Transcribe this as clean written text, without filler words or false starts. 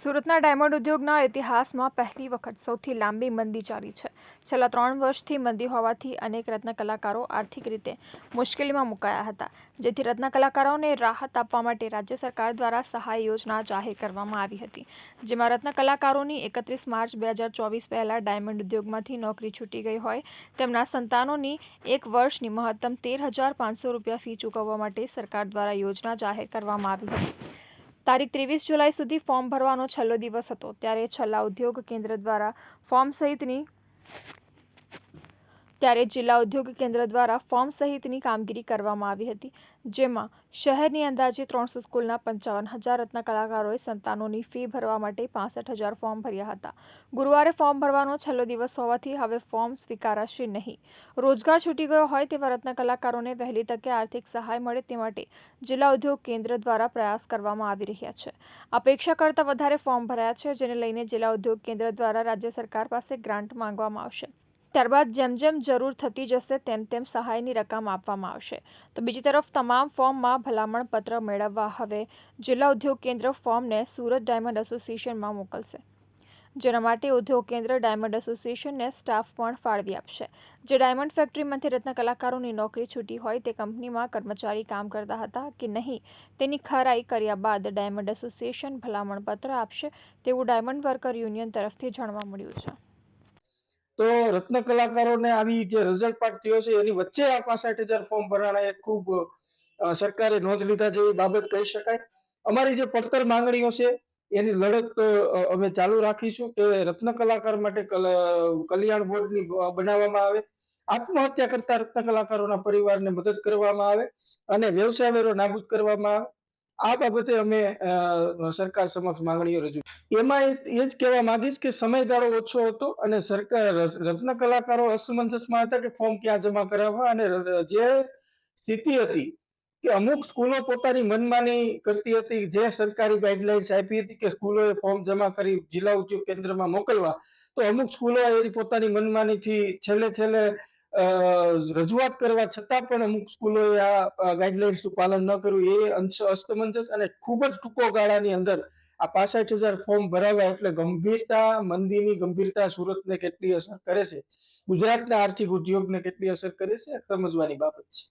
સુરતના ડાયમંડ ઉદ્યોગના ઇતિહાસમાં પહેલી વખત સૌથી લાંબી મંદી ચાલી છે. છેલ્લા 3 વર્ષથી મંદી હોવાથી અનેક રત્ન કલાકારો આર્થિક રીતે મુશ્કેલીમાં મુકાયા હતા, જેથી રત્ન કલાકારોને રાહત આપવા માટે રાજ્ય સરકાર દ્વારા સહાય યોજના જાહેર કરવામાં આવી હતી, જેમાં રત્ન કલાકારોની 31 માર્ચ 2024 પહેલા ડાયમંડ ઉદ્યોગમાંથી નોકરી છૂટી ગઈ હોય તેમના સંતાનોની 1 વર્ષની મહત્તમ 13,500 રૂપિયા ફી ચૂકવવા માટે સરકાર દ્વારા યોજના જાહેર કરવામાં આવી હતી. તારીખ 23 જુલાઈ સુધી ફોર્મ ભરવાનો છેલ્લો દિવસ હતો, ત્યારે જિલ્લા ઉદ્યોગ કેન્દ્ર દ્વારા ફોર્મ સહિતની કામગીરી કરવામાં આવી હતી, જેમાં શહેરની અંદાજે 300 સ્કૂલના 55,000 રત્ન કલાકારોએ સંતાનોની ફી ભરવા માટે 65,000 ફોર્મ ભર્યા હતા. ગુરુવારે ફોર્મ ભરવાનો છેલ્લો દિવસ હોવાથી હવે ફોર્મ સ્વીકારાશે નહીં. રોજગાર છૂટી ગયો હોય તેવા રત્ન કલાકારોને વહેલી તકે આર્થિક સહાય મળે તે માટે જિલ્લા ઉદ્યોગ કેન્દ્ર દ્વારા પ્રયાસ કરવામાં આવી રહ્યા છે. અપેક્ષા કરતાં વધારે ફોર્મ ભરાયા છે, જેને લઈને જિલ્લા ઉદ્યોગ કેન્દ્ર દ્વારા રાજ્ય સરકાર પાસે ગ્રાન્ટ માંગવામાં આવશે. ત્યારબાદ જેમ જેમ જરૂર થતી જશે તેમ તેમ સહાયની રકમ આપવામાં આવશે. તો બીજી તરફ તમામ ફોર્મમાં ભલામણ પત્ર મેળવવા હવે જિલ્લા ઉદ્યોગ કેન્દ્ર ફોર્મને સુરત ડાયમંડ એસોસિએશનમાં મોકલશે, જેના માટે ઉદ્યોગ કેન્દ્ર ડાયમંડ એસોસિએશનને સ્ટાફ પણ ફાળવી આપશે. જે ડાયમંડ ફેક્ટરીમાંથી રત્ન કલાકારોની નોકરી છૂટી હોય તે કંપનીમાં કર્મચારી કામ કરતા હતા કે નહીં તેની ખરાઈ કર્યા બાદ ડાયમંડ એસોસિએશન ભલામણ પત્ર આપશે તેવું ડાયમંડ વર્કર યુનિયન તરફથી જાણવા મળ્યું છે. તો રત્ન કલાકારોને આવી જે રિઝલ્ટ પાસ થયો છે એની વચ્ચે આ 65,000 ફોર્મ ભરાણા એ ખૂબ સરકારે નોંધ લીધા જેવી બાબત કહી શકાય. અમારી જે પડતર માંગણીઓ છે એની લડત અમે ચાલુ રાખીશું કે રત્ન કલાકાર માટે કલ્યાણ બોર્ડની બનાવવામાં આવે, આત્મહત્યા કરતા રત્ન કલાકારોના પરિવારને મદદ કરવામાં આવે અને વ્યવસાય વેરો નાબૂદ કરવામાં આવે. આ બાબતે અમે સરકાર સમક્ષ માંગણીઓ રજૂ. એમાં એ જ કહેવા માંગીશ કે સમયગાળો ઓછો હતો અને સરકાર રત્ન કલાકારો અસમંજસમાં હતા કે ફોર્મ ક્યાં જમા કરાવવા, અને જે સ્થિતિ હતી કે અમુક સ્કૂલો પોતાની મનમાની કરતી હતી, જે સરકારી ગાઈડલાઇન્સ આપી હતી કે સ્કૂલોએ ફોર્મ જમા કરી જિલ્લા ઉદ્યોગ કેન્દ્રમાં મોકલવા, તો અમુક સ્કૂલો એની પોતાની મનમાનીથી છેલ્લે રજૂઆત કરવા છતાં પણ અમુક સ્કૂલોએ આ ગાઈડલાઇન્સનું પાલન ન કર્યું. એ અસ્તમંજસ અને ખૂબ જ ટૂંકો ગાળાની અંદર આ 65,000 ફોર્મ ભરાવ્યા એટલે મંદીની ગંભીરતા સુરતને કેટલી અસર કરે છે, ગુજરાતના આર્થિક ઉદ્યોગને કેટલી અસર કરે છે, સમજવાની બાબત છે.